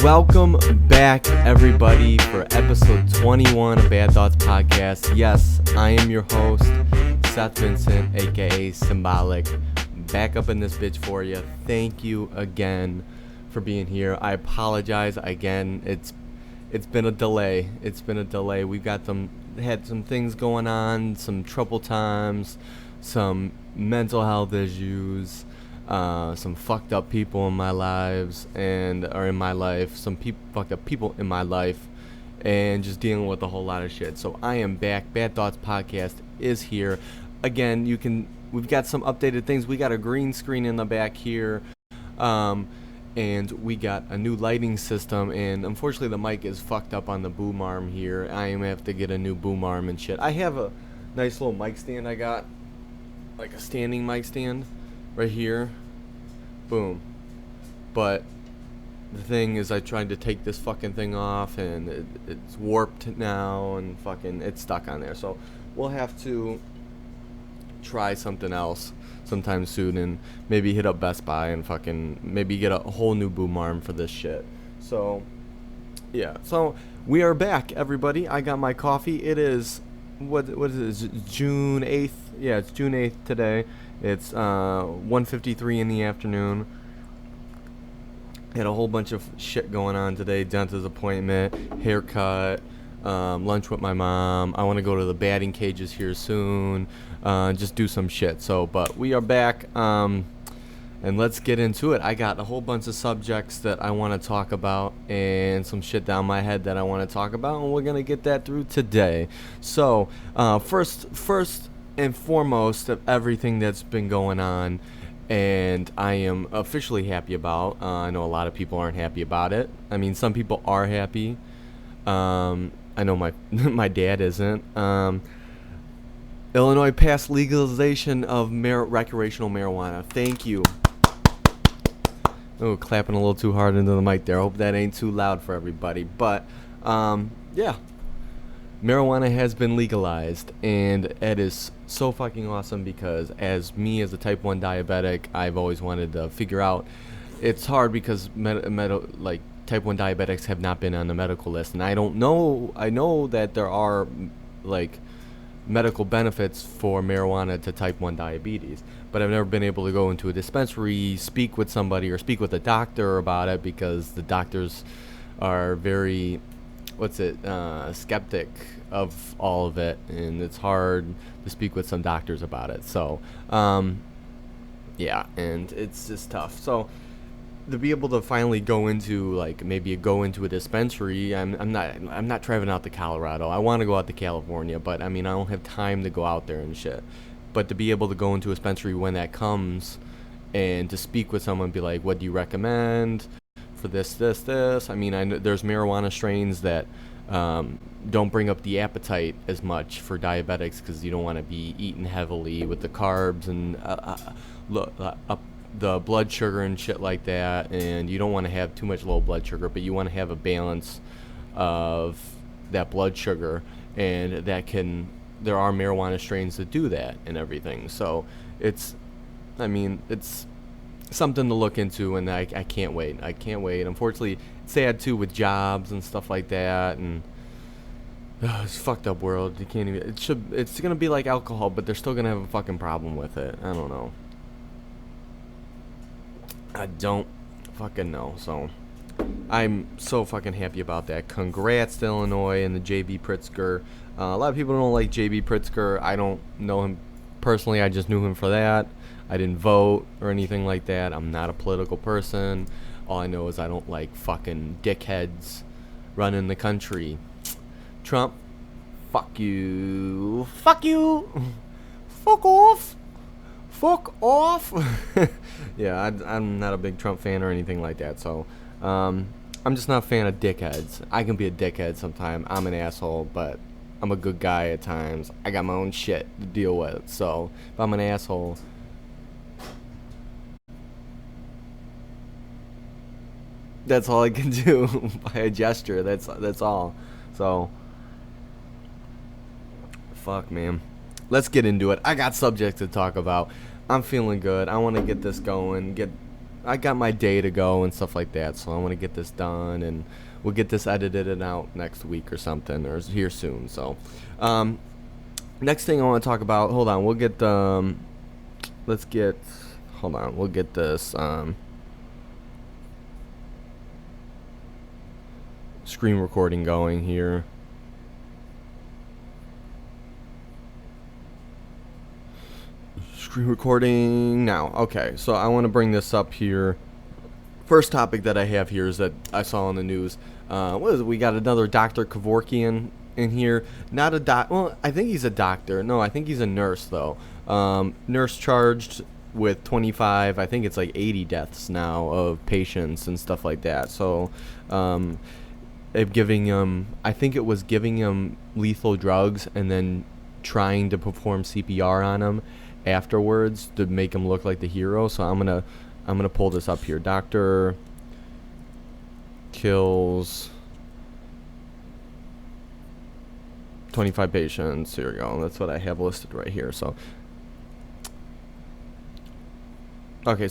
welcome back, everybody, for episode 21 of Bad Thoughts Podcast. Yes, I am your host, Seth Vincent, aka Symbolic, back up in this bitch for you. Thank you again for being here. I apologize again. It's been a delay. We've got had some things going on, some trouble times, some mental health issues. Some fucked up people in my lives some fucked up people in my life, and just dealing with a whole lot of shit. So I am back. Bad Thoughts Podcast is here again. We've got some updated things. We got a green screen in the back here, and we got a new lighting system. And unfortunately, the mic is fucked up on the boom arm here. I am gonna have to get a new boom arm and shit. I have a nice little mic stand. I got like a standing mic stand right here, boom. But the thing is, I tried to take this fucking thing off, and it's warped now, and fucking it's stuck on there. So we'll have to try something else sometime soon, and maybe hit up Best Buy and fucking maybe get a whole new boom arm for this shit. So yeah, so we are back, everybody. I got my coffee. It is what is it? June 8th. Yeah, it's June 8th today. It's 1:53 in the afternoon. Had a whole bunch of shit going on today. Dentist appointment, haircut, lunch with my mom. I want to go to the batting cages here soon. Just do some shit. So, but we are back. And let's get into it. I got a whole bunch of subjects that I want to talk about, and some shit down my head that I want to talk about, and we're gonna get that through today. So, first and foremost of everything that's been going on, and I am officially happy about. I know a lot of people aren't happy about it. I mean, some people are happy. I know my my dad isn't. Illinois passed legalization of recreational marijuana. Thank you. Oh, clapping a little too hard into the mic there. I hope that ain't too loud for everybody. But yeah. Marijuana has been legalized, and it is so fucking awesome because as a type 1 diabetic, I've always wanted to figure out. It's hard because like type 1 diabetics have not been on the medical list, and I know that there are like medical benefits for marijuana to type 1 diabetes, but I've never been able to go into a dispensary, speak with somebody, or speak with a doctor about it because the doctors are very skeptic of all of it, and it's hard to speak with some doctors about it. So yeah, and it's just tough. So to be able to finally go into a dispensary, I'm not driving out to Colorado. I want to go out to California, but I mean, I don't have time to go out there and shit. But to be able to go into a dispensary when that comes, and to speak with someone, be like, what do you recommend for this? I mean, I know there's marijuana strains that don't bring up the appetite as much for diabetics because you don't want to be eating heavily with the carbs and the blood sugar and shit like that, and you don't want to have too much low blood sugar, but you want to have a balance of that blood sugar, and there are marijuana strains that do that and everything. So it's something to look into, and I can't wait. Unfortunately, it's sad too with jobs and stuff like that, and it's a fucked up world. You can't even. It's gonna be like alcohol, but they're still gonna have a fucking problem with it. I don't know. I don't fucking know. So I'm so fucking happy about that. Congrats to Illinois and the J.B. Pritzker. A lot of people don't like J.B. Pritzker. I don't know him personally. I just knew him for that. I didn't vote or anything like that. I'm not a political person. All I know is I don't like fucking dickheads running the country. Trump, fuck you. Fuck you. Fuck off. Fuck off. Yeah, I'm not a big Trump fan or anything like that. So I'm just not a fan of dickheads. I can be a dickhead sometime. I'm an asshole, but I'm a good guy at times. I got my own shit to deal with. So if I'm an asshole, that's all I can do by a gesture. That's all. So fuck, man. Let's get into it. I got subjects to talk about. I'm feeling good. I want to get this going. I got my day to go and stuff like that, so I want to get this done, and we'll get this edited and out next week or something, or here soon. So, next thing I want to talk about. Hold on, we'll get the. Let's get. Hold on, we'll get this screen recording going here. Screen recording now. Okay, so I want to bring this up here. First topic that I have here is that I saw on the news. What is it? We got another Dr. Kevorkian in here. Not a doc. Well, I think he's a doctor. No, I think he's a nurse though. Nurse charged with 25. I think it's like 80 deaths now of patients and stuff like that. So, giving him. I think it was giving him lethal drugs and then trying to perform CPR on him afterwards to make him look like the hero. So I'm gonna pull this up here. Doctor kills 25 patients. Here we go. That's what I have listed right here. So okay,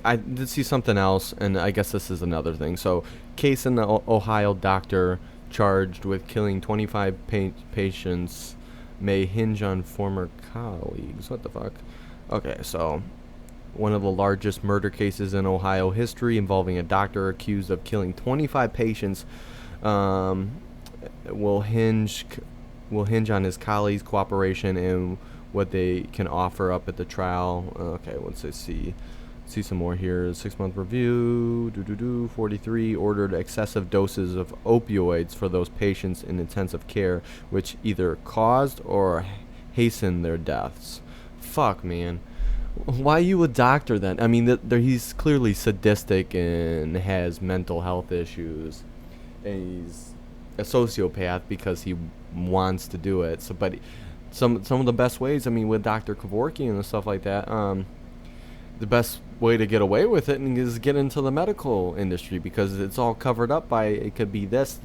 I did see something else, and I guess this is another thing. So case in the Ohio doctor charged with killing 25 patients may hinge on former colleagues. What the fuck? Okay, so one of the largest murder cases in Ohio history involving a doctor accused of killing 25 patients will hinge on his colleagues' cooperation and what they can offer up at the trial. Okay, let's see some more here. 6-month review. 43 ordered excessive doses of opioids for those patients in intensive care, which either caused or hastened their deaths. Fuck, man. Why are you a doctor then? I mean, he's clearly sadistic and has mental health issues, and he's a sociopath because he wants to do it. So, but some of the best ways, I mean, with Dr. Kevorkian and stuff like that, the best way to get away with it is get into the medical industry, because it's all covered up by, it could be this,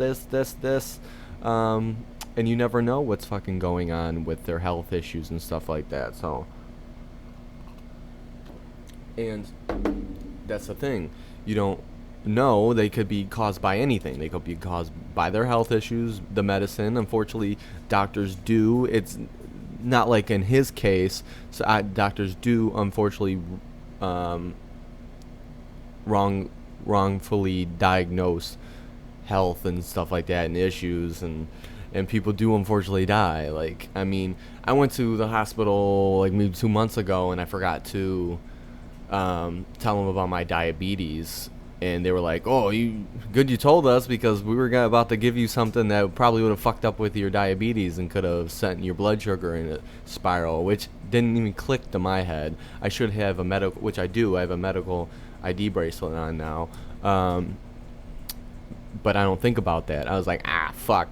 and you never know what's fucking going on with their health issues and stuff like that. So, and that's the thing, you don't know, they could be caused by anything. They could be caused by their health issues, the medicine. Unfortunately, doctors do. It's not like in his case. So doctors do, unfortunately, wrongfully diagnose health and stuff like that and issues, and people do unfortunately die. Like, I mean, I went to the hospital like maybe 2 months ago, and I forgot to tell them about my diabetes. And they were like, "Oh, you told us, because we were about to give you something that probably would have fucked up with your diabetes and could have sent your blood sugar in a spiral," which didn't even click to my head. I should have a medical, which I do. I have a medical ID bracelet on now, but I don't think about that. I was like, fuck.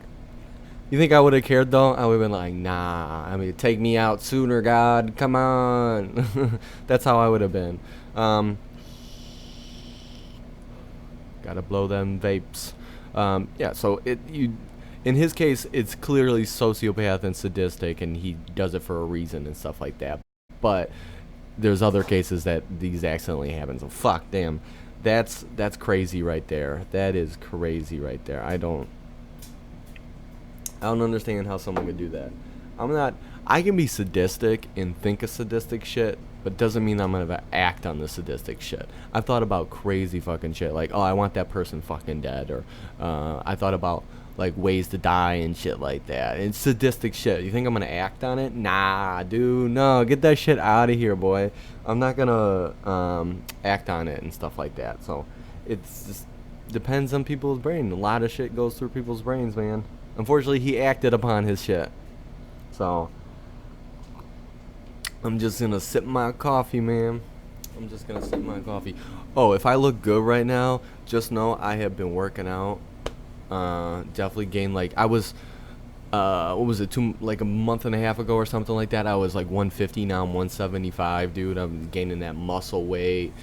You think I would have cared though? I would have been like, nah. I mean, take me out sooner, God. Come on. That's how I would have been. Gotta blow them vapes. Yeah, so in his case, it's clearly sociopath and sadistic, and he does it for a reason and stuff like that. But there's other cases that these accidentally happen. So fuck, damn, that's crazy right there. That is crazy right there. I don't understand how someone could do that. I can be sadistic and think of sadistic shit, but doesn't mean I'm gonna act on the sadistic shit. I've thought about crazy fucking shit, like, oh, I want that person fucking dead, or I thought about like ways to die and shit like that. It's sadistic shit. You think I'm gonna act on it? Nah, dude, no, get that shit out of here, boy. I'm not gonna act on it and stuff like that. So it's just depends on people's brain. A lot of shit goes through people's brains, man. Unfortunately, he acted upon his shit. So I'm just gonna sip my coffee, man. I'm just gonna sip my coffee. Oh, if I look good right now, just know I have been working out. Definitely gained, like, I was, what was it, like a month and a half ago or something like that. I was like 150, now I'm 175, dude. I'm gaining that muscle weight,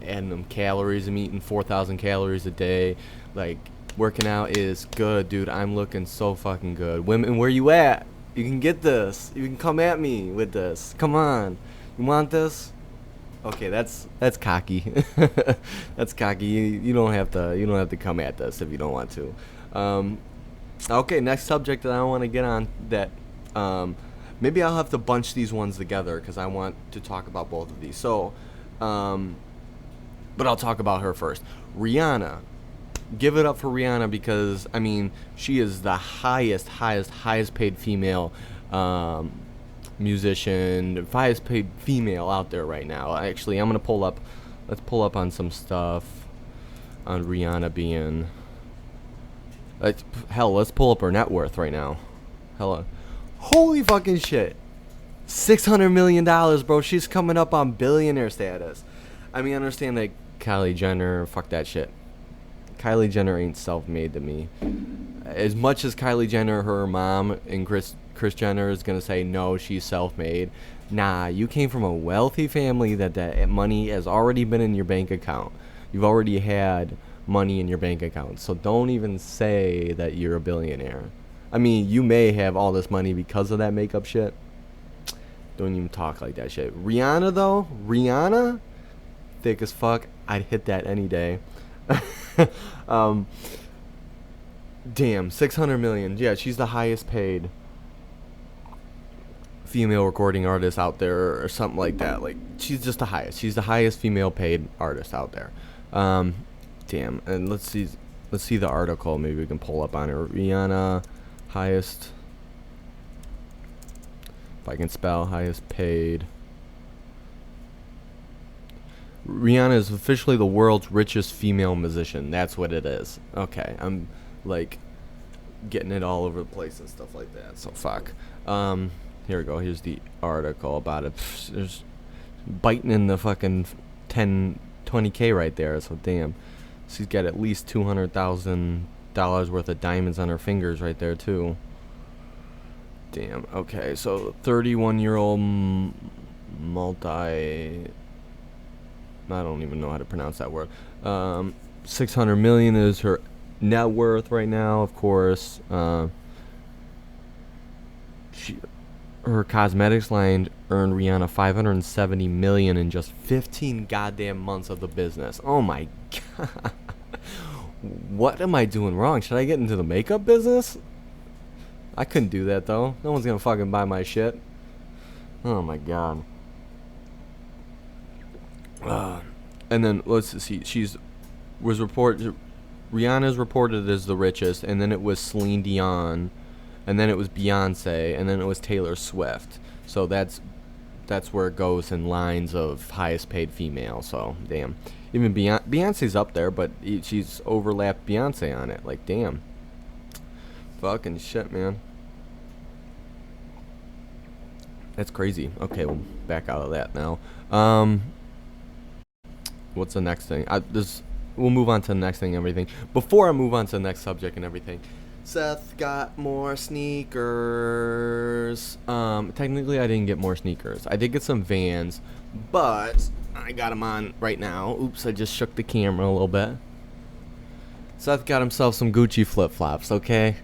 adding them calories. I'm eating 4,000 calories a day. Like, working out is good, dude. I'm looking so fucking good. Women, where you at? You can get this. You can come at me with this. Come on. You want this? Okay, that's cocky. That's cocky. You don't have to come at this if you don't want to. Um, okay, next subject that I want to get on that maybe I'll have to bunch these ones together because I want to talk about both of these. So, but I'll talk about her first. Rihanna. Give it up for Rihanna because I mean she is the highest paid female musician, highest paid female out there right now. Actually, I'm gonna pull up. Let's pull up on some stuff on Rihanna being. Hell, let's pull up her net worth right now. Hello, holy fucking shit, $600 million, bro. She's coming up on billionaire status. I mean, I understand that Kylie Jenner, fuck that shit. Kylie Jenner ain't self-made to me. As much as Kylie Jenner, her mom, and Kris Jenner is gonna say no, she's self-made. Nah, you came from a wealthy family that money has already been in your bank account. You've already had money in your bank account. So don't even say that you're a billionaire. I mean, you may have all this money because of that makeup shit. Don't even talk like that shit. Rihanna though, Rihanna, thick as fuck. I'd hit that any day. Damn, 600 million. Yeah, she's the highest paid female recording artist out there or something like that. Like, she's just the highest. She's the highest female paid artist out there. Damn. And let's see the article. Maybe we can pull up on her. Rihanna, highest, if I can spell, highest paid. Rihanna is officially the world's richest female musician. That's what it is. Okay, I'm like getting it all over the place and stuff like that. So fuck. Here we go. Here's the article about it. There's biting in the fucking 20K right there. So damn, she's got at least $200,000 worth of diamonds on her fingers right there too. Damn. Okay, so 31-year-old multi. I don't even know how to pronounce that word. 600 million is her net worth right now, of course. Her cosmetics line earned Rihanna $570 million in just 15 goddamn months of the business. Oh my god. What am I doing wrong? Should I get into the makeup business? I couldn't do that though. No one's gonna fucking buy my shit. Oh my god. And then let's see. Rihanna's reported as the richest, and then it was Celine Dion, and then it was Beyonce, and then it was Taylor Swift. So that's where it goes in lines of highest paid female. So damn, even Beyonce's up there, but she's overlapped Beyonce on it. Like damn, fucking shit, man. That's crazy. Okay, we'll back out of that now. What's the next thing? We'll move on to the next thing and everything. Before I move on to the next subject and everything, Seth got more sneakers. Technically, I didn't get more sneakers. I did get some Vans, but I got them on right now. Oops, I just shook the camera a little bit. Seth got himself some Gucci flip-flops, okay?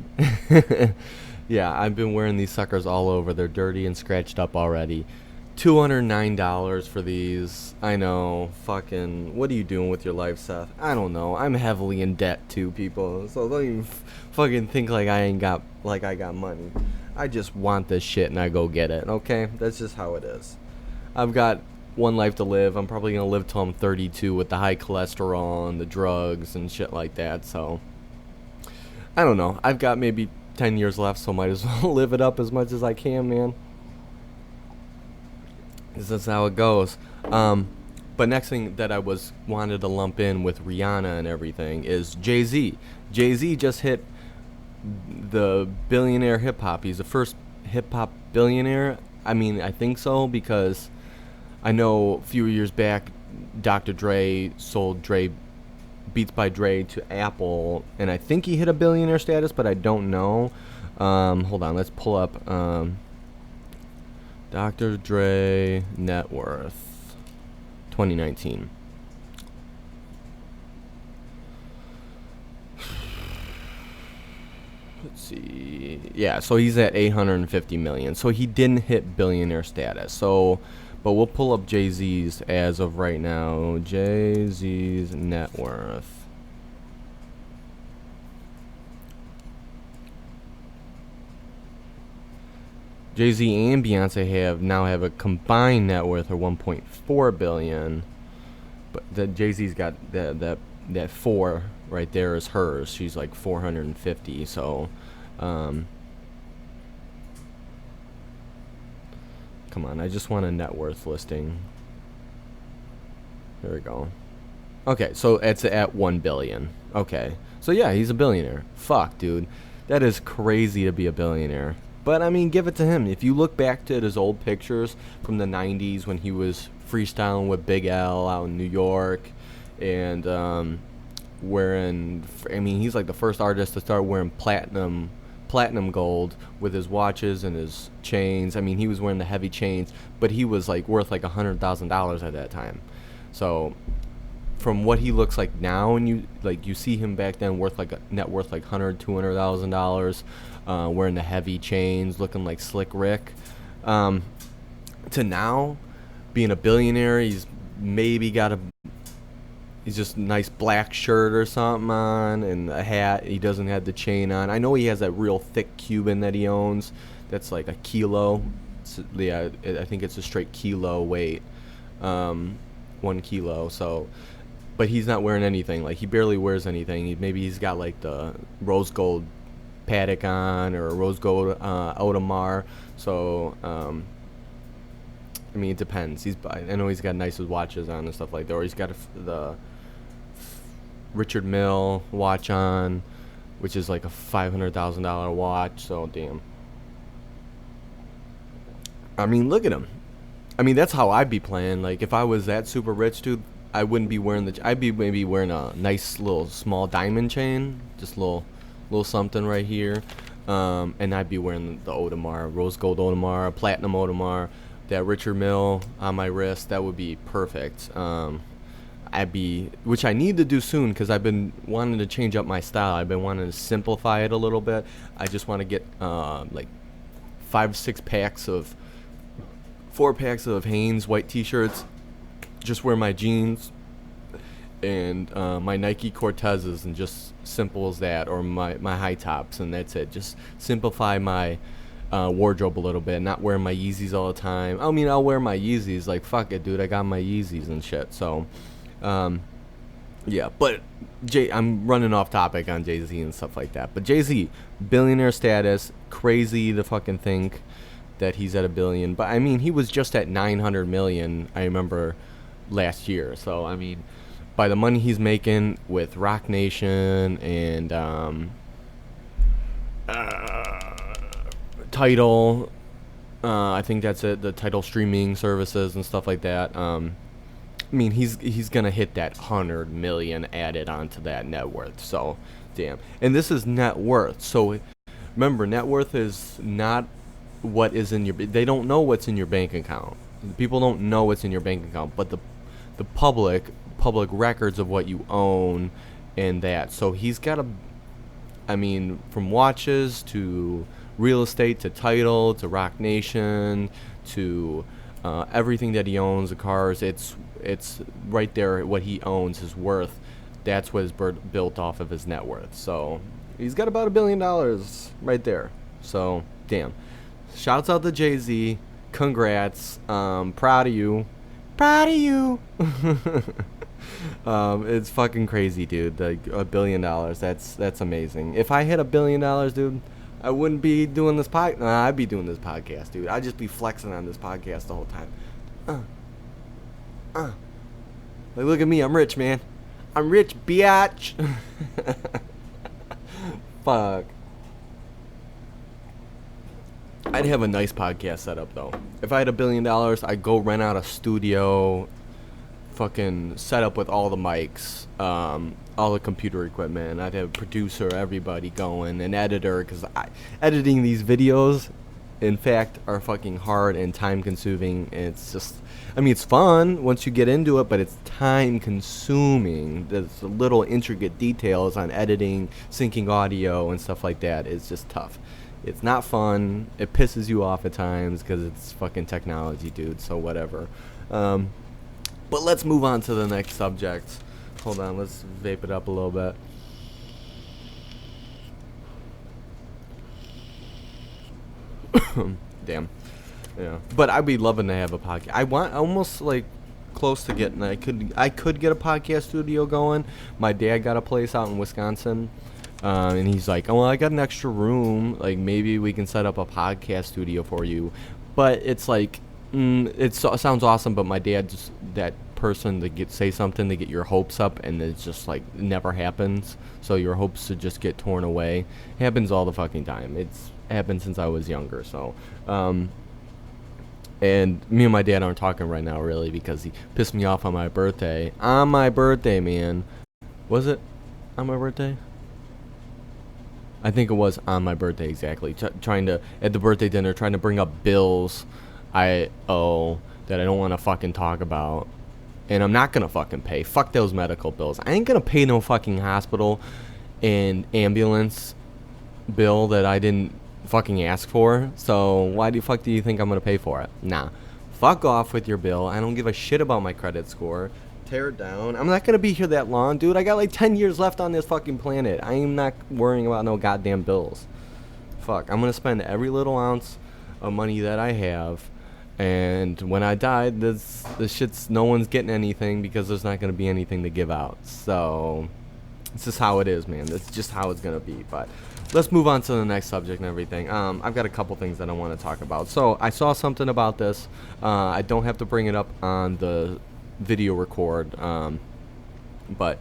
Yeah, I've been wearing these suckers all over. They're dirty and scratched up already. $209 for these. I know. Fucking, what are you doing with your life, Seth? I don't know. I'm heavily in debt too, people. So don't even fucking think like I got money. I just want this shit and I go get it, okay? That's just how it is. I've got one life to live. I'm probably going to live till I'm 32 with the high cholesterol and the drugs and shit like that. So, I don't know. I've got maybe 10 years left, so might as well live it up as much as I can, man. This is how it goes. But next thing that I wanted to lump in with Rihanna and everything is Jay-Z. Jay-Z just hit the billionaire hip-hop. He's the first hip-hop billionaire. I mean, I think so because I know a few years back Dr. Dre sold Beats by Dre to Apple, and I think he hit a billionaire status, but I don't know. Hold on, let's pull up Dr. Dre net worth 2019. Let's see. Yeah, so he's at 850 million. So he didn't hit billionaire status. So, But we'll pull up Jay-Z's as of right now. Jay-Z's net worth. Jay-Z and Beyonce now have a combined net worth of 1.4 billion. But the Jay-Z's got that 4 right there is hers. She's like 450. So, come on, I just want a net worth listing. There we go. Okay, so it's at 1 billion. Okay, so yeah, he's a billionaire. Fuck, dude, that is crazy to be a billionaire. But I mean, give it to him. If you look back to his old pictures from the 90s when he was freestyling with Big L out in New York, and wearing, I mean, he's like the first artist to start wearing platinum gold with his watches and his chains. I mean, he was wearing the heavy chains, but he was like worth like $100,000 at that time. So from what he looks like now, and you see him back then worth like a net worth like $200,000, wearing the heavy chains, looking like Slick Rick, to now being a billionaire. He's just a nice black shirt or something on and a hat. He doesn't have the chain on. I know he has that real thick Cuban that he owns that's like a kilo. Yeah, I think it's a straight kilo weight, 1 kilo. So, but he's not wearing anything. Like, he barely wears anything. Maybe he's got like the rose gold Patek on or a rose gold Audemars. So, I mean, it depends. I know he's got nice watches on and stuff like that. Or he's got the Richard Mille watch on, which is like a $500,000 watch. So, damn. I mean, look at him. I mean, that's how I'd be playing. Like, if I was that super rich, dude, I wouldn't be wearing I'd be maybe wearing a nice little small diamond chain, just little something right here, and I'd be wearing the Audemars, rose gold Audemars, platinum Audemars, that Richard Mille on my wrist. That would be perfect. Which I need to do soon, because I've been wanting to change up my style. I've been wanting to simplify it a little bit. I just want to get like 4 packs of Hanes white t-shirts, just wear my jeans and my Nike Cortezes, and just simple as that, or my high tops, and that's it. Just simplify my wardrobe a little bit, not wearing my Yeezys all the time. I mean, I'll wear my Yeezys, like, fuck it, dude, I got my Yeezys and shit. So yeah, but I'm running off topic on Jay-Z and stuff like that. But Jay-Z, billionaire status, crazy to fucking think that he's at $1 billion. But I mean, he was just at 900 million, I remember, last year. So I mean, by the money he's making with Rock Nation and Tidal, I think that's it, the Tidal streaming services and stuff like that. I mean, he's gonna hit that 100 million added onto that net worth. So, damn. And this is net worth. So, remember, net worth is not what is in your. They don't know what's in your bank account. People don't know what's in your bank account, but the public records of what you own and that. So he's got I mean, from watches to real estate to Tidal to Rock Nation to everything that he owns, the cars, it's right there. What he owns, his worth, that's what is built off of his net worth. So he's got about $1 billion right there. So damn, shouts out to Jay-Z, congrats, proud of you. It's fucking crazy, dude. Like, $1 billion, that's amazing. If I hit $1 billion, dude, I wouldn't be doing this I'd be doing this podcast, dude. I'd just be flexing on this podcast the whole time. Like, look at me, I'm rich, man. I'm rich, biatch. Fuck. I'd have a nice podcast setup, though. If I had $1 billion, I'd go rent out a studio, fucking set up with all the mics, all the computer equipment. I'd have a producer, everybody going, an editor, because editing these videos, in fact, are fucking hard and time consuming. And it's just, I mean, it's fun once you get into it, but it's time consuming. There's little intricate details on editing, syncing audio and stuff like that. It's just tough. It's not fun. It pisses you off at times because it's fucking technology, dude. So whatever. But let's move on to the next subject. Hold on, let's vape it up a little bit. Damn. Yeah. But I'd be loving to have a podcast. I want almost like close to getting. I could get a podcast studio going. My dad got a place out in Wisconsin, and he's like, "Oh, well, I got an extra room. Like maybe we can set up a podcast studio for you." But it's like, it sounds awesome. But my dad just that person to say something to get your hopes up, and it's just like it never happens. So your hopes to just get torn away. It happens all the fucking time. It's happened since I was younger. So. And me and my dad aren't talking right now, really, because he pissed me off on my birthday. On my birthday, man. Was it on my birthday? I think it was on my birthday, exactly. Trying to, at the birthday dinner, trying to bring up bills I owe that I don't want to fucking talk about. And I'm not going to fucking pay. Fuck those medical bills. I ain't going to pay no fucking hospital and ambulance bill that I didn't fucking ask for. So why the fuck do you think I'm gonna pay for it? Nah, fuck off with your bill. I don't give a shit about my credit score. Tear it down. I'm not gonna be here that long, dude. I got like 10 years left on this fucking planet. I am not worrying about no goddamn bills. Fuck, I'm gonna spend every little ounce of money that I have, and when I die, this shit's no one's getting anything because there's not gonna be anything to give out. So it's just how it is, man. That's just how it's gonna be. But let's move on to the next subject and everything. I've got a couple things that I want to talk about. So I saw something about this. I don't have to bring it up on the video record, but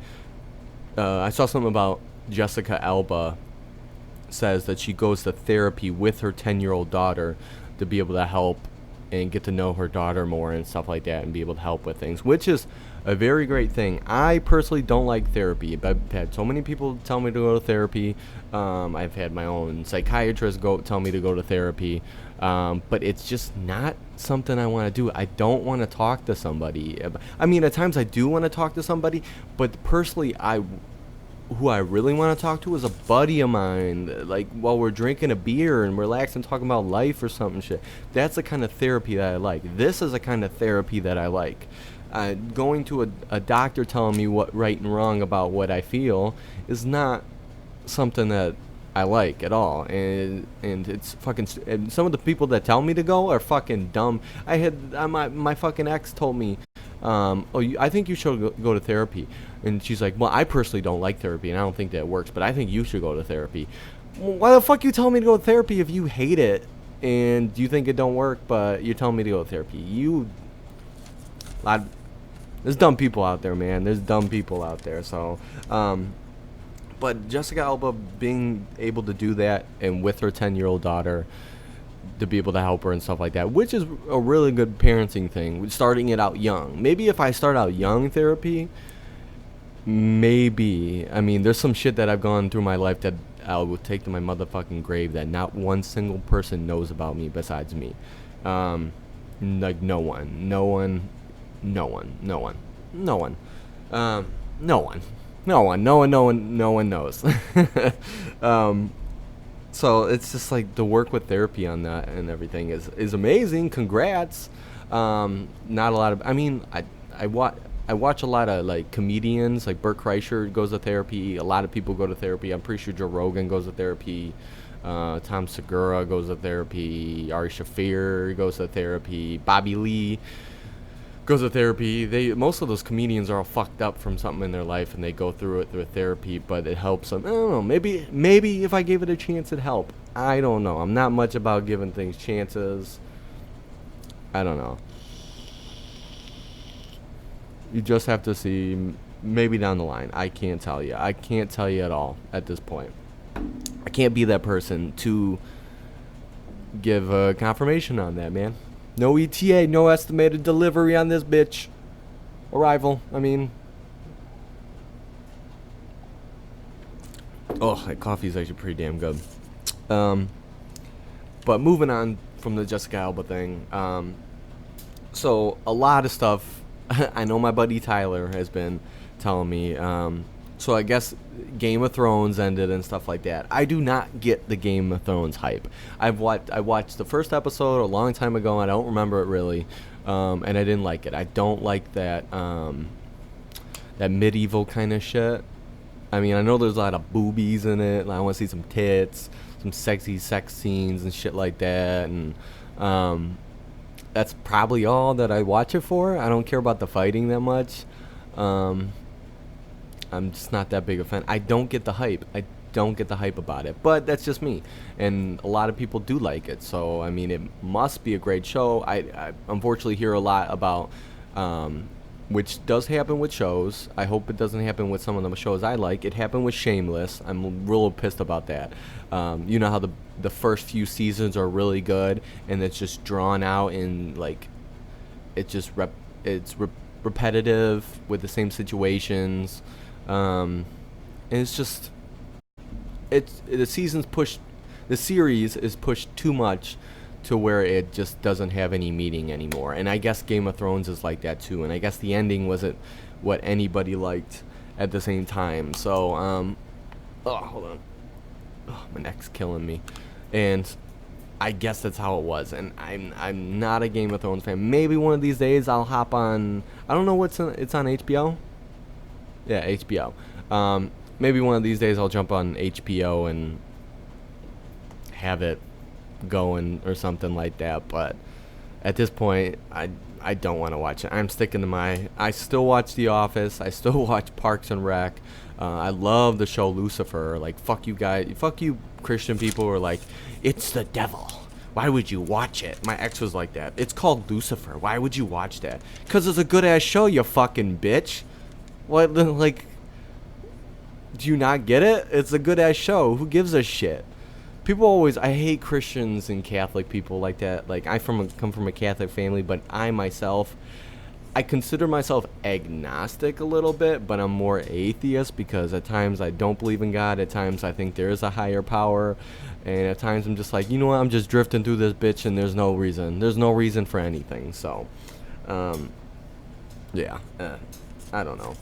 I saw something about Jessica Alba says that she goes to therapy with her 10-year-old daughter to be able to help and get to know her daughter more and stuff like that and be able to help with things, which is a very great thing. I personally don't like therapy, but I've had so many people tell me to go to therapy. I've had my own psychiatrist tell me to go to therapy, but it's just not something I want to do. I don't want to talk to somebody. I mean, at times I do want to talk to somebody, but personally, who I really want to talk to is a buddy of mine, like while we're drinking a beer and relaxing, talking about life or something shit. That's the kind of therapy that I like. This is the kind of therapy that I like. Going to a doctor telling me what right and wrong about what I feel is not something that I like at all, and it's fucking. And some of the people that tell me to go are fucking dumb. I had my fucking ex told me, I think you should go to therapy, and she's like, well, I personally don't like therapy, and I don't think that works, but I think you should go to therapy. Well, why the fuck you telling me to go to therapy if you hate it and you think it don't work, but you're telling me to go to therapy? There's dumb people out there, man. There's dumb people out there. So, but Jessica Alba being able to do that, and with her 10-year-old daughter, to be able to help her and stuff like that, which is a really good parenting thing, starting it out young. Maybe if I start out young therapy, maybe. I mean, there's some shit that I've gone through my life that I would take to my motherfucking grave that not one single person knows about me besides me. Like no one knows. So it's just like the work with therapy on that and everything is amazing. Congrats. Not a lot of. I mean, I watch a lot of like comedians, like Bert Kreischer goes to therapy. A lot of people go to therapy. I'm pretty sure Joe Rogan goes to therapy. Tom Segura goes to therapy. Ari Shaffir goes to therapy. Bobby Lee goes to therapy. Most of those comedians are all fucked up from something in their life, and they go through it through therapy, but it helps them. I don't know. Maybe if I gave it a chance, it'd help. I don't know. I'm not much about giving things chances. I don't know. You just have to see. Maybe down the line. I can't tell you. I can't tell you at all at this point. I can't be that person to give a confirmation on that, man. No ETA, no estimated delivery on this bitch. Arrival, I mean. Oh, that coffee is actually pretty damn good. But moving on from the Jessica Alba thing. So, a lot of stuff. I know my buddy Tyler has been telling me. So I guess Game of Thrones ended and stuff like that. I do not get the Game of Thrones hype. I watched the first episode a long time ago. I don't remember it really, and I didn't like it. I don't like that that medieval kind of shit. I mean, I know there's a lot of boobies in it, and I want to see some tits, some sexy sex scenes and shit like that, and that's probably all that I watch it for. I don't care about the fighting that much. I'm just not that big a fan. I don't get the hype. I don't get the hype about it. But that's just me. And a lot of people do like it. So, I mean, it must be a great show. I unfortunately hear a lot about, which does happen with shows. I hope it doesn't happen with some of the shows I like. It happened with Shameless. I'm real pissed about that. You know how the first few seasons are really good, and it's just drawn out and, like, it's repetitive with the same situations. And it's just the series is pushed too much to where it just doesn't have any meaning anymore. And I guess Game of Thrones is like that too. And I guess the ending wasn't what anybody liked at the same time. So hold on, my neck's killing me. And I guess that's how it was. And I'm not a Game of Thrones fan. Maybe one of these days I'll hop on. I don't know it's on HBO. Yeah, HBO. Maybe one of these days I'll jump on HBO and have it going or something like that. But at this point, I don't want to watch it. I'm sticking to I still watch The Office. I still watch Parks and Rec. I love the show Lucifer. Like, fuck you guys. Fuck you Christian people who are like, it's the devil. Why would you watch it? My ex was like that. It's called Lucifer. Why would you watch that? Because it's a good-ass show, you fucking bitch. What, like, do you not get it? It's a good-ass show. Who gives a shit? People always, I hate Christians and Catholic people like that. Like, I come from a Catholic family, but I myself, I consider myself agnostic a little bit, but I'm more atheist because at times I don't believe in God. At times I think there is a higher power. And at times I'm just like, you know what? I'm just drifting through this bitch and there's no reason. There's no reason for anything. So, yeah. I don't know.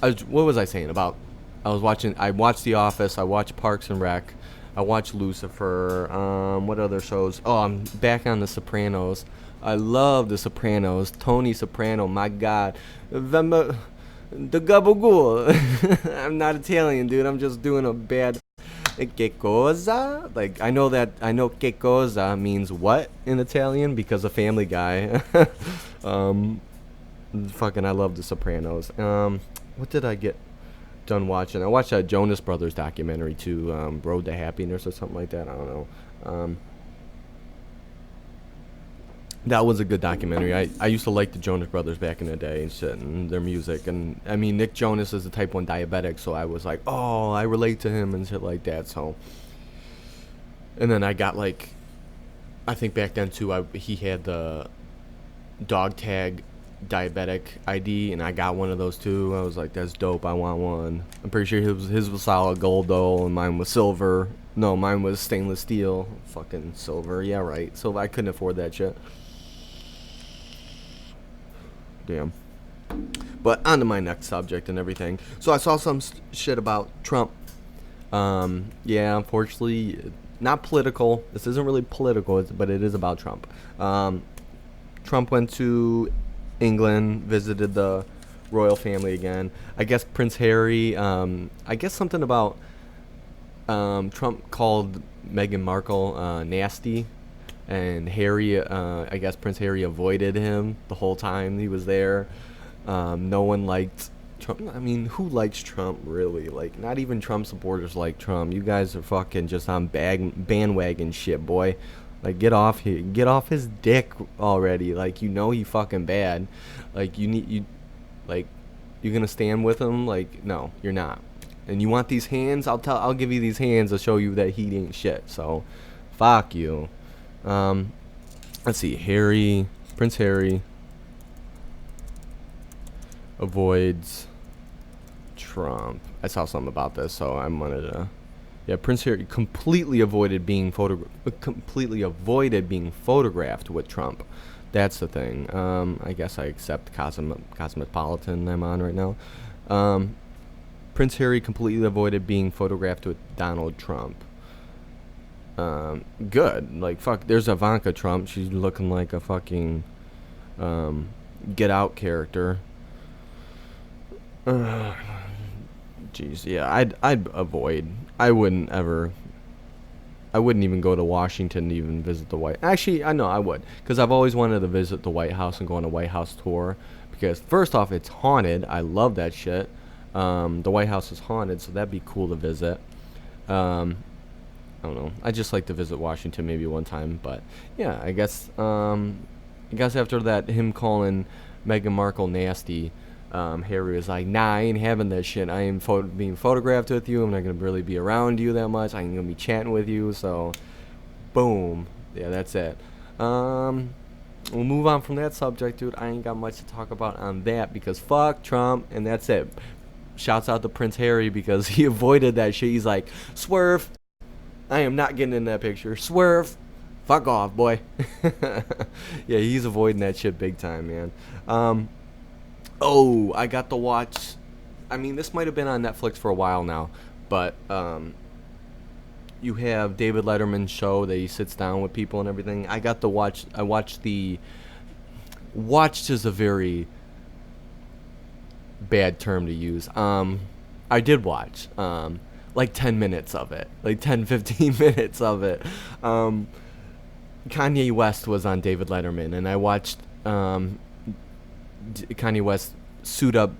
What was I saying about? I watched The Office. I watched Parks and Rec. I watched Lucifer. What other shows? Oh, I'm back on The Sopranos. I love The Sopranos. Tony Soprano, my God. The gabagool. I'm not Italian, dude. I'm just doing a bad. Que cosa? Like, I know que cosa means what in Italian because of Family Guy. Fucking, I love The Sopranos. What did I get done watching? I watched that Jonas Brothers documentary too, Road to Happiness or something like that. I don't know. That was a good documentary. I used to like the Jonas Brothers back in the day and shit, and their music. And I mean, Nick Jonas is a type 1 diabetic, so I was like, oh, I relate to him and shit like that. So, and then I got like, I think back then too, he had the dog tag diabetic ID, and I got one of those too. I was like, that's dope. I want one. I'm pretty sure his was solid gold though, and mine was silver. No, mine was stainless steel. Fucking silver. Yeah, right. So I couldn't afford that shit. Damn. But on to my next subject and everything. So I saw some shit about Trump. Yeah, unfortunately, not political. This isn't really political, but it is about Trump. Trump went to England, visited the royal family again. I guess Prince Harry, I guess something about Trump called Meghan Markle nasty. And Harry, I guess Prince Harry avoided him the whole time he was there. No one liked Trump. I mean, who likes Trump, really? Like, not even Trump supporters like Trump. You guys are fucking just on bandwagon shit, boy. Like, get off his dick already. Like, you know he fucking bad. Like, you're gonna stand with him? Like, no, you're not. And you want these hands? I'll give you these hands to show you that he ain't shit. So, fuck you. Let's see. Prince Harry avoids Trump. I saw something about this, so I'm gonna. Yeah, Prince Harry completely avoided being photographed with Trump. That's the thing. I guess I accept Cosmopolitan I'm on right now. Prince Harry completely avoided being photographed with Donald Trump. Good. Like, fuck, there's Ivanka Trump. She's looking like a fucking Get Out character. Jeez, yeah, I'd avoid. I wouldn't even go to Washington to even visit the White. Actually, I know I would, because I've always wanted to visit the White House and go on a White House tour. Because first off, it's haunted. I love that shit. The White House is haunted, so that'd be cool to visit. I don't know. I just like to visit Washington maybe one time, but yeah, I guess after that, him calling Meghan Markle nasty, Harry was like, nah, I ain't having that shit. I ain't being photographed with you. I'm not going to really be around you that much. I ain't going to be chatting with you. So, boom. Yeah, that's it. We'll move on from that subject, dude. I ain't got much to talk about on that because fuck Trump, and that's it. Shouts out to Prince Harry because he avoided that shit. He's like, swerve. I am not getting in that picture. Swerve. Fuck off, boy. Yeah, he's avoiding that shit big time, man. Oh, I got to watch. I mean, this might have been on Netflix for a while now, but you have David Letterman's show that he sits down with people and everything. I got to watch. Watched is a very bad term to use. I did watch like 10 minutes of it, like 10, 15 minutes of it. Kanye West was on David Letterman, and I watched Kanye West suit up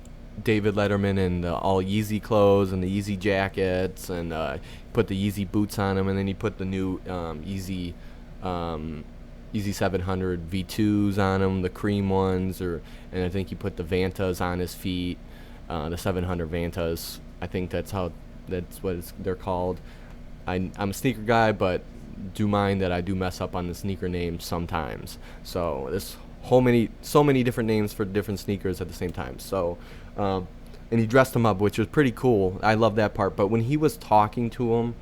David Letterman in the all Yeezy clothes and the Yeezy jackets, and put the Yeezy boots on him, and then he put the new Yeezy 700 V2s on him, the cream ones, and I think he put the Vantas on his feet, the 700 Vantas. I think that's what they're called. I'm a sneaker guy, but do mind that I do mess up on the sneaker names sometimes. So there's so many different names for different sneakers at the same time. So, and he dressed him up, which was pretty cool. I love that part. But when he was talking to him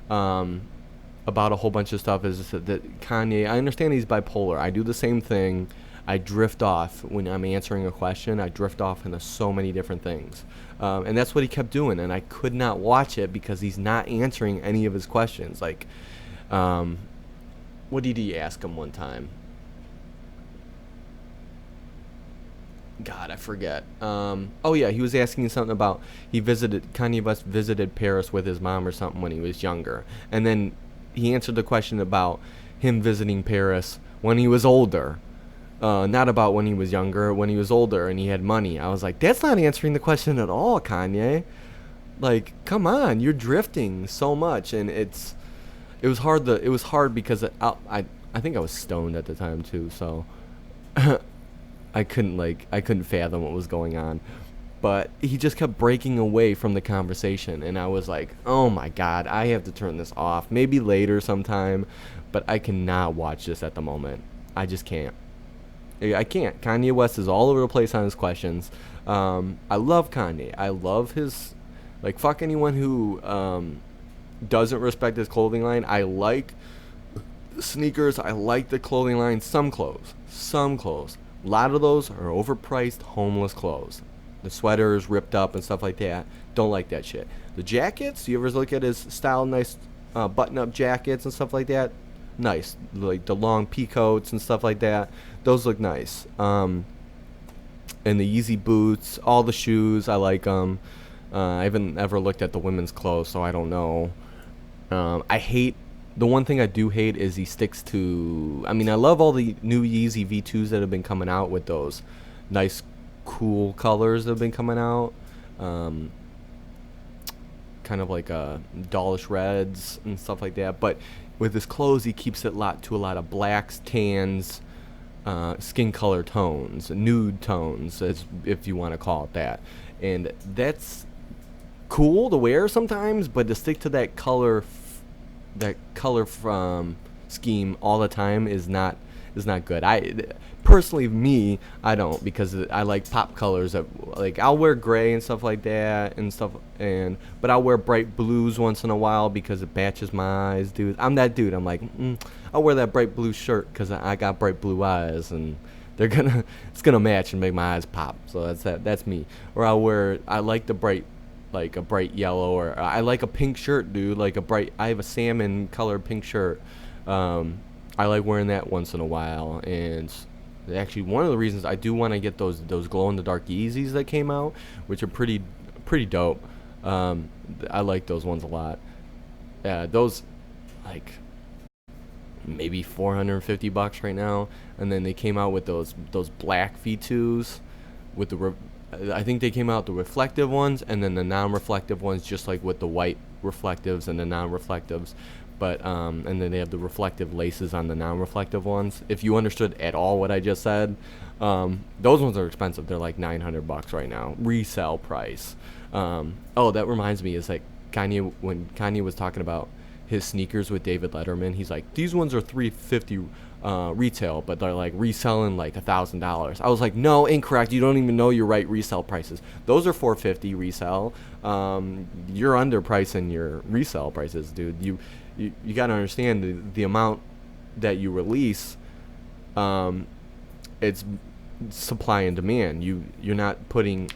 about a whole bunch of stuff, is that Kanye, I understand he's bipolar. I do the same thing. I drift off when I'm answering a question. I drift off into so many different things. And that's what he kept doing. And I could not watch it because he's not answering any of his questions. Like, what did he ask him one time? God, I forget. Oh yeah, he was asking something about Kanye West visited Paris with his mom or something when he was younger, and then he answered the question about him visiting Paris when he was older, not about when he was younger, when he was older and he had money. I was like, that's not answering the question at all, Kanye. Like, come on, you're drifting so much, and it was hard because I think I was stoned at the time too, so. I couldn't fathom what was going on, but he just kept breaking away from the conversation, and I was like, oh my God, I have to turn this off. Maybe later sometime, but I cannot watch this at the moment. I just can't. I can't. Kanye West is all over the place on his questions. I love Kanye. I love his, like, fuck anyone who doesn't respect his clothing line. I like sneakers. I like the clothing line. Some clothes. A lot of those are overpriced, homeless clothes. The sweaters ripped up and stuff like that. Don't like that shit. The jackets, you ever look at his style, nice button-up jackets and stuff like that? Nice. Like the long peacoats and stuff like that. Those look nice. And the Yeezy boots, all the shoes, I like them. I haven't ever looked at the women's clothes, so I don't know. The one thing I do hate is he sticks to... I mean, I love all the new Yeezy V2s that have been coming out with those nice, cool colors that have been coming out. Kind of like dollish reds and stuff like that. But with his clothes, he keeps it to a lot of blacks, tans, skin color tones, nude tones, if you want to call it that. And that's cool to wear sometimes, but to stick to that color from scheme all the time is not good. Personally, I don't, because I like pop colors. Like, I'll wear gray and stuff like that but I'll wear bright blues once in a while because it matches my eyes, dude. I'm that dude. I'm like, I'll wear that bright blue shirt because I got bright blue eyes, and it's gonna match and make my eyes pop. So that's me. Or I like the bright, like a bright yellow, or I like a pink shirt, dude. I have a salmon colored pink shirt. I like wearing that once in a while. And actually, one of the reasons I do want to get those glow in the dark Yeezys that came out, which are pretty dope. I like those ones a lot. Those, like, maybe $450 right now. And then they came out with those black V2s with I think they came out the reflective ones and then the non-reflective ones, just like with the white reflectives and the non-reflectives. But and then they have the reflective laces on the non-reflective ones. If you understood at all what I just said, those ones are expensive. They're like $900 right now, resale price. Oh, that reminds me, is like when Kanye was talking about his sneakers with David Letterman, he's like, these ones are $350 retail, but they're like reselling like $1,000. I was like, no, incorrect. You don't even know your right resale prices. Those are $450 resale. You're underpricing your resale prices, dude. You got to understand the amount that you release. It's supply and demand. You're not putting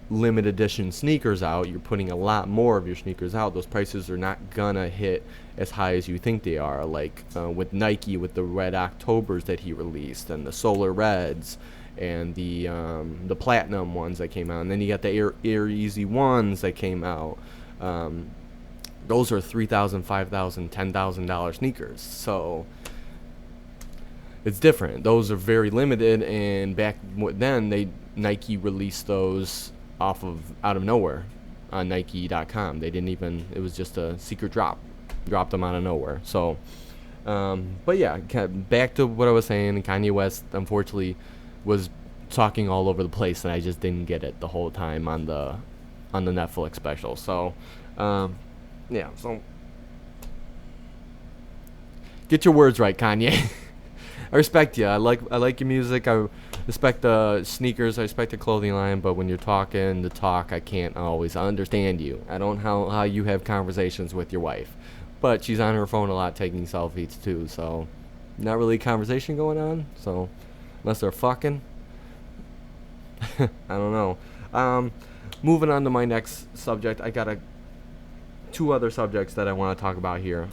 limited edition sneakers out. You're putting a lot more of your sneakers out. Those prices are not gonna hit as high as you think they are. Like with Nike, with the Red Octobers that he released, and the Solar Reds, and the Platinum ones that came out, and then you got the Air Easy ones that came out. Those are $3,000, $5,000, $10,000 sneakers. So it's different. Those are very limited, and back then Nike released those out of nowhere on Nike.com. They didn't even. It was just a secret drop. Dropped them out of nowhere. So, but yeah, back to what I was saying. Kanye West, unfortunately, was talking all over the place, and I just didn't get it the whole time on the Netflix special. So, yeah. So, get your words right, Kanye. I respect you. I like your music. I respect the sneakers. I respect the clothing line. But when you're talking the talk, I can't always understand you. I don't know how you have conversations with your wife. But she's on her phone a lot taking selfies too. So not really a conversation going on. So unless they're fucking. I don't know. Moving on to my next subject. I got two other subjects that I want to talk about here.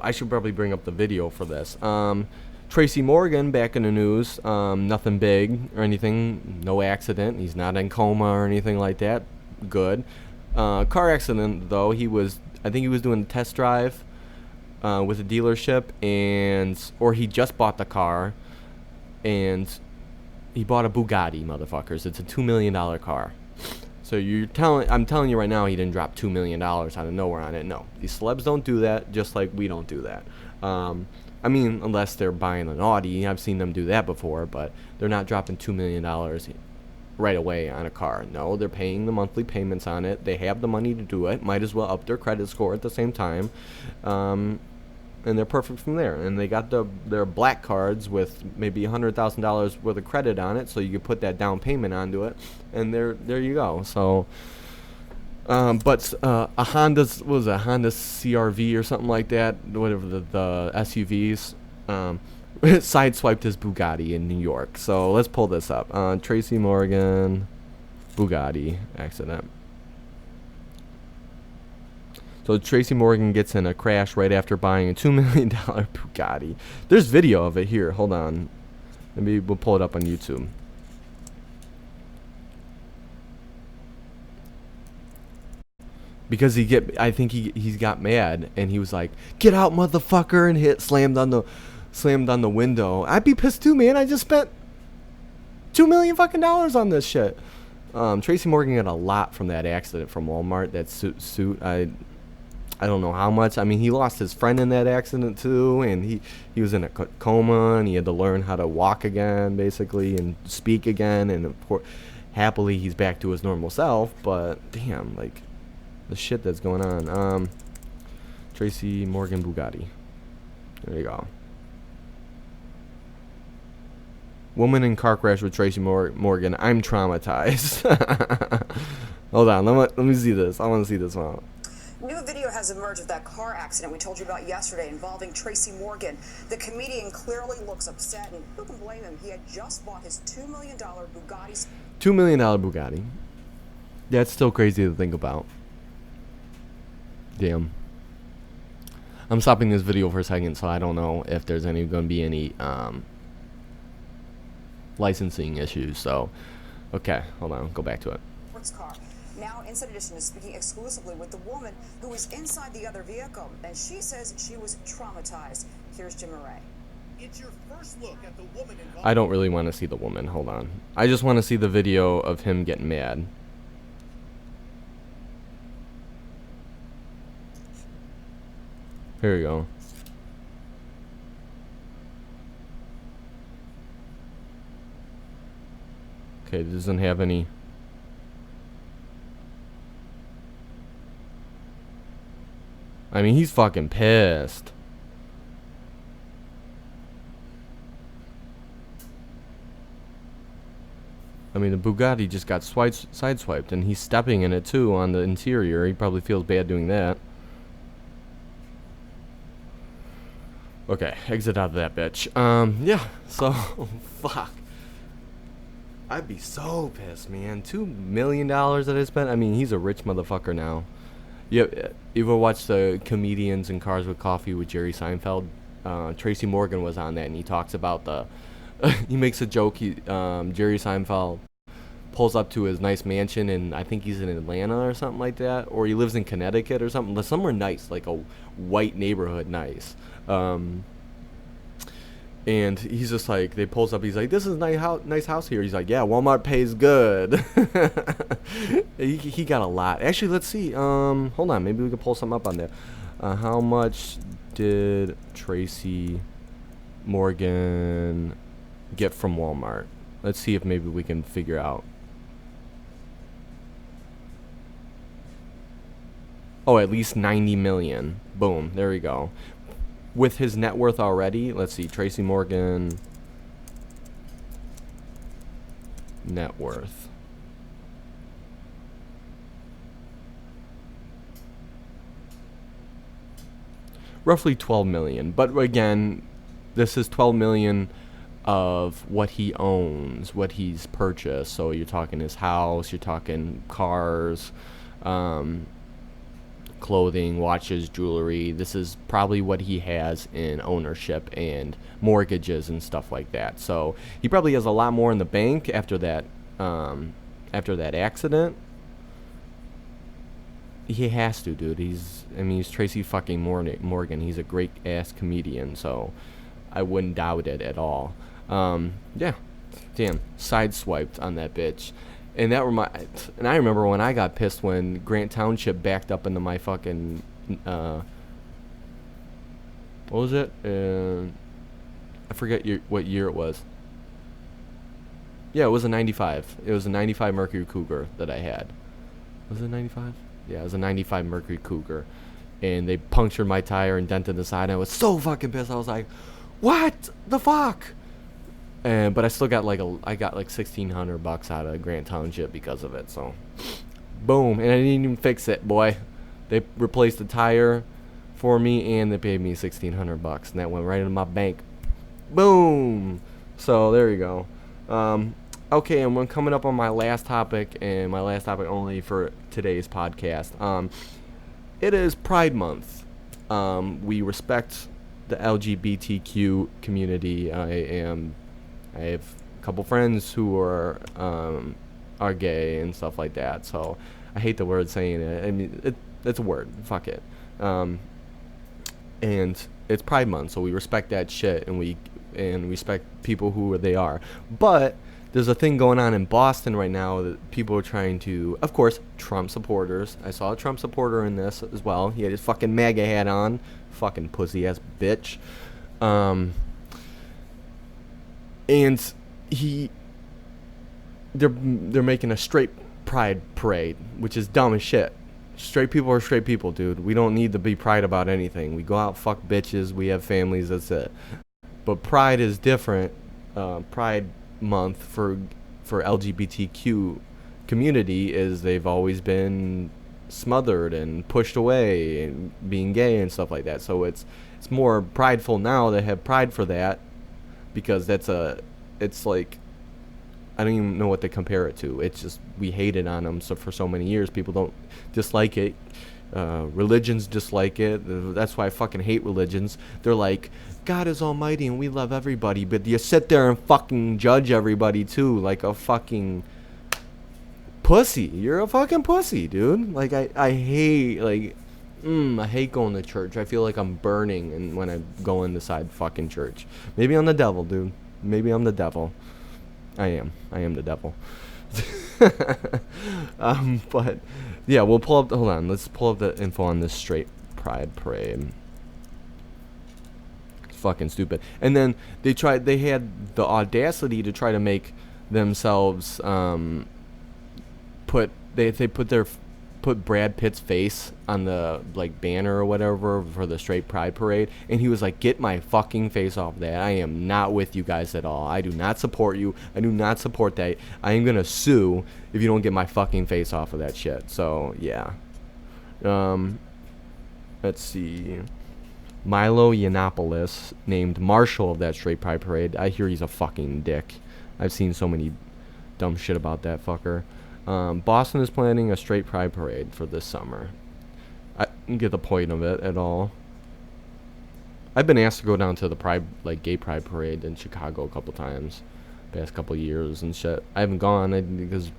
I should probably bring up the video for this. Tracy Morgan back in the news. Nothing big or anything. No accident. He's not in coma or anything like that. Good. Car accident though. I think he was doing a test drive with a dealership, or he just bought the car, and he bought a Bugatti, motherfuckers. It's a $2 million car. So I'm telling you right now, he didn't drop $2 million out of nowhere on it. No, these celebs don't do that, just like we don't do that. I mean, unless they're buying an Audi. I've seen them do that before, but they're not dropping $2 million right away on a car. No, they're paying the monthly payments on it. They have the money to do it. Might as well up their credit score at the same time. And they're perfect from there. And they got their black cards with maybe $100,000 worth of credit on it, so you could put that down payment onto it, and there you go. So, but a Honda CRV or something like that, whatever the SUVs, sideswiped his Bugatti in New York. So let's pull this up. Tracy Morgan, Bugatti accident. So Tracy Morgan gets in a crash right after buying a $2 million Bugatti. There's video of it here. Hold on. Maybe we'll pull it up on YouTube. Because I think he's got mad and he was like, "Get out, motherfucker!" and slammed on the window. I'd be pissed too, man. I just spent $2 million fucking dollars on this shit. Tracy Morgan got a lot from that accident from Walmart. That suit. I don't know how much. I mean, he lost his friend in that accident too, and he was in a coma, and he had to learn how to walk again, basically, and speak again. And of course, happily, he's back to his normal self. But damn, like the shit that's going on. Tracy Morgan Bugatti. There you go. Woman in car crash with Tracy Morgan. I'm traumatized. Hold on, let me see this. I want to see this one. New video has emerged of that car accident we told you about yesterday involving Tracy Morgan. The comedian clearly looks upset, and who can blame him? He had just bought his $2 million Bugatti. $2 million Bugatti. That's still crazy to think about. Damn. I'm stopping this video for a second, so I don't know if there's going to be any licensing issues. So, okay, hold on, go back to it. Car. Now, Inside Edition is speaking exclusively with the woman who was inside the other vehicle, and she says she was traumatized. Here's Jim Murray. It's your first look at the woman involved. I don't really want to see the woman. Hold on. I just want to see the video of him getting mad. Here we go. Okay, it doesn't have any. I mean, he's fucking pissed. I mean, the Bugatti just got sideswiped, and he's stepping in it too on the interior. He probably feels bad doing that. Okay, exit out of that bitch. Yeah, so, fuck. I'd be so pissed, man. $2 million that I spent? I mean, he's a rich motherfucker now. You ever watched the Comedians in Cars with Coffee with Jerry Seinfeld? Tracy Morgan was on that, and he talks about the... he makes a joke. Jerry Seinfeld pulls up to his nice mansion, and I think he's in Atlanta or something like that. Or he lives in Connecticut or something. Somewhere nice, like a white neighborhood nice. And he's just like, they pulls up, he's like, this is a nice house here. He's like, yeah, Walmart pays good. he got a lot. Actually, let's see. Hold on, maybe we can pull something up on there. How much did Tracy Morgan get from Walmart? Let's see if maybe we can figure out. Oh, at least 90 million. Boom, there we go. With his net worth already, let's see, Tracy Morgan net worth. Roughly 12 million. But again, this is 12 million of what he owns, what he's purchased. So you're talking his house, you're talking cars, clothing, watches, jewelry. This is probably what he has in ownership and mortgages and stuff like that. So he probably has a lot more in the bank after that accident. He has to, dude. He's Tracy fucking Morgan. He's a great ass comedian, so I wouldn't doubt it at all. Yeah, damn, sideswiped on that bitch. And I remember when I got pissed when Grant Township backed up into my fucking, what was it? I forget what year it was. Yeah, it was a 95. It was a 95 Mercury Cougar that I had. Was it 95? Yeah, it was a 95 Mercury Cougar. And they punctured my tire and dented the side. And I was so fucking pissed. I was like, what the fuck? But I still got like $1,600 out of Grant Township because of it. So, boom, and I didn't even fix it, boy. They replaced the tire for me, and they paid me $1,600, and that went right into my bank. Boom. So there you go. Okay, and we're coming up on my last topic, and my last topic only for today's podcast. It is Pride Month. We respect the LGBTQ community. I have a couple friends who are gay and stuff like that. So I hate the word saying it. I mean, it's a word. Fuck it. And it's Pride Month, so we respect that shit, and we respect people who they are. But there's a thing going on in Boston right now that people are trying to, of course, Trump supporters. I saw a Trump supporter in this as well. He had his fucking MAGA hat on. Fucking pussy ass bitch. And they're making a straight pride parade, which is dumb as shit. Straight people are straight people, dude. We don't need to be pride about anything. We go out, fuck bitches, we have families, that's it. But pride is different. Pride month for LGBTQ community is they've always been smothered and pushed away and being gay and stuff like that. So it's more prideful now to have pride for that, because it's like, I don't even know what to compare it to. It's just, we hated on them so for so many years. People don't dislike it. Religions dislike it. That's why I fucking hate religions. They're like, God is almighty and we love everybody, but you sit there and fucking judge everybody too, like a fucking pussy. You're a fucking pussy, dude. Like, I hate, like, I hate going to church. I feel like I'm burning and when I go inside fucking church. Maybe I'm the devil, dude. Maybe I'm the devil. I am the devil. But yeah, we'll pull up. Hold on, let's pull up the info on this straight pride parade. It's fucking stupid. And then they had the audacity to try to make themselves put Brad Pitt's face on the like banner or whatever for the straight pride parade, and he was like, get my fucking face off that. I am not with you guys at all. I do not support you. I do not support that. I am gonna sue if you don't get my fucking face off of that shit. So yeah. Let's see. Milo Yiannopoulos named marshal of that straight pride parade. I hear he's a fucking dick. I've seen so many dumb shit about that fucker. Boston is planning a straight pride parade for this summer. I didn't get the point of it at all. I've been asked to go down to the gay pride parade in Chicago a couple times, past couple years and shit. I haven't gone because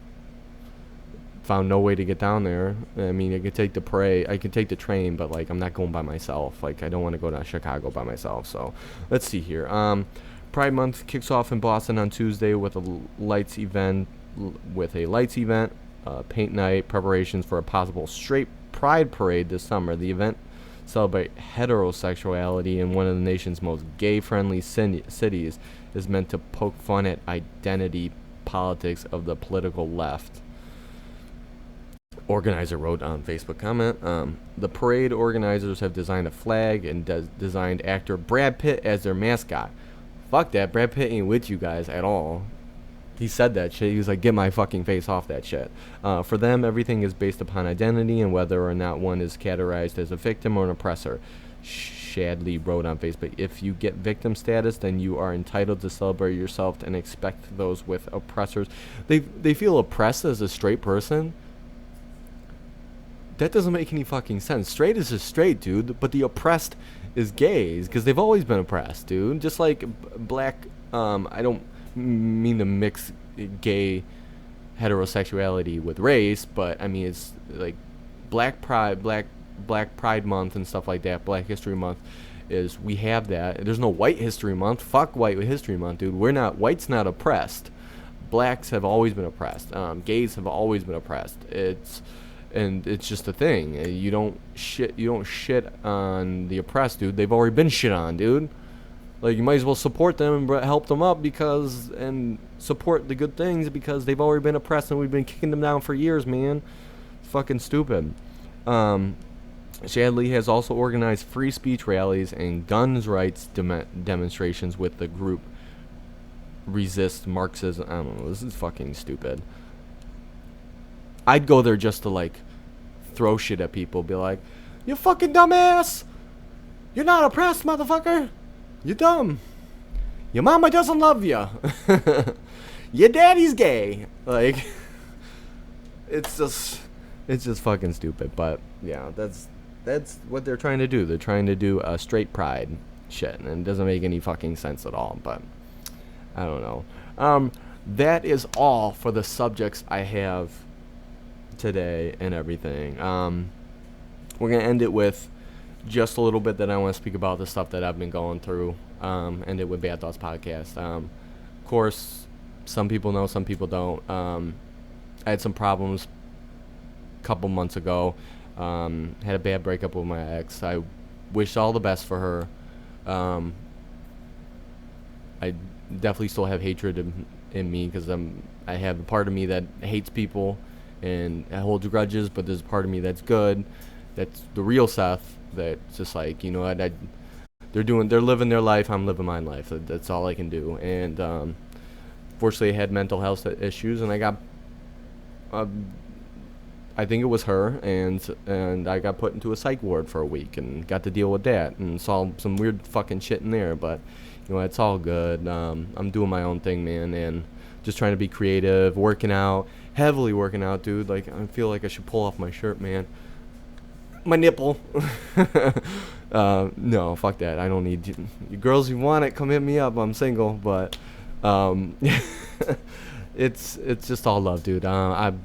found no way to get down there. I mean, I could take the train, but like I'm not going by myself. Like I don't want to go to Chicago by myself. So let's see here. Pride Month kicks off in Boston on Tuesday with a lights event. Paint night, preparations for a possible straight pride parade this summer. The event celebrates heterosexuality in one of the nation's most gay-friendly cities, is meant to poke fun at identity politics of the political left. Organizer wrote on Facebook comment, the parade organizers have designed a flag and designed actor Brad Pitt as their mascot. Fuck that, Brad Pitt ain't with you guys at all. He said that shit. He was like, get my fucking face off that shit. For them, everything is based upon identity and whether or not one is categorized as a victim or an oppressor. Shadley wrote on Facebook, if you get victim status, then you are entitled to celebrate yourself and expect those with oppressors. They feel oppressed as a straight person? That doesn't make any fucking sense. Straight is just straight, dude. But the oppressed is gays, because they've always been oppressed, dude. Just like black, I don't mean to mix gay heterosexuality with race, but I mean it's like Black Pride Month and stuff like that. Black History Month is, we have that. There's no White History Month. Fuck White History Month, dude. White's not oppressed. Blacks have always been oppressed. Gays have always been oppressed. It's just a thing. You don't shit on the oppressed, dude. They've already been shit on, dude. Like, you might as well support them and help them up and support the good things, because they've already been oppressed and we've been kicking them down for years, man. It's fucking stupid. Shadley has also organized free speech rallies and guns rights demonstrations with the group Resist Marxism. I don't know. This is fucking stupid. I'd go there just to, like, throw shit at people. Be like, you fucking dumbass! You're not oppressed, motherfucker! You're dumb. Your mama doesn't love you. Your daddy's gay. Like, it's just fucking stupid. But yeah, that's what they're trying to do. They're trying to do a straight pride shit, and it doesn't make any fucking sense at all. But I don't know. That is all for the subjects I have today and everything. We're gonna end it with just a little bit that I want to speak about the stuff that I've been going through. End it with Bad Thoughts Podcast. Of course, some people know, some people don't. I had some problems a couple months ago. Had a bad breakup with my ex. I wish all the best for her. I definitely still have hatred in me, because I have a part of me that hates people and holds grudges, but there's a part of me that's good. That's the real Seth. That's just like, you know what, they're living their life, I'm living my life. That's all I can do. And fortunately, I had mental health issues, and I got I think it was her, and I got put into a psych ward for a week and got to deal with that and saw some weird fucking shit in there. But it's all good. I'm doing my own thing, man, and just trying to be creative, working out, heavily working out, dude. Like, I feel like I should pull off my shirt, man. My nipple. No, fuck that. I don't need you girls. You want it? Come hit me up. I'm single, but it's just all love, dude. I've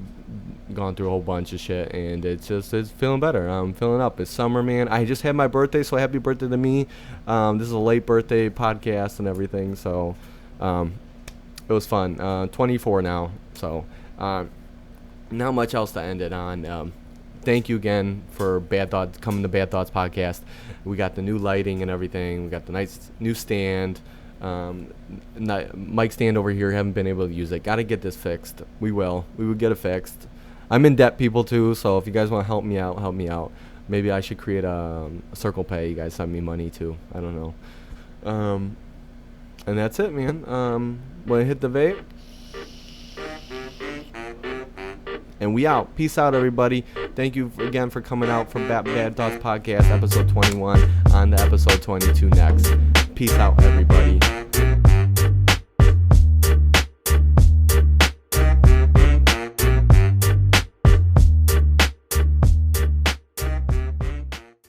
gone through a whole bunch of shit, and it's feeling better. I'm feeling up. It's summer, man. I just had my birthday, so happy birthday to me. This is a late birthday podcast and everything, so it was fun. 24 now, so not much else to end it on. Thank you again for coming to Bad Thoughts Podcast. We got the new lighting and everything. We got the nice new stand. Mic stand over here. Haven't been able to use it. Got to get this fixed. We will get it fixed. I'm in debt, people, too, so if you guys want to help me out, help me out. Maybe I should create a Circle Pay. You guys send me money, too. I don't know. And that's it, man. Want to hit the vape? And we out. Peace out, everybody. Thank you again for coming out from Bad Thoughts Podcast, episode 21, on to episode 22 next. Peace out, everybody.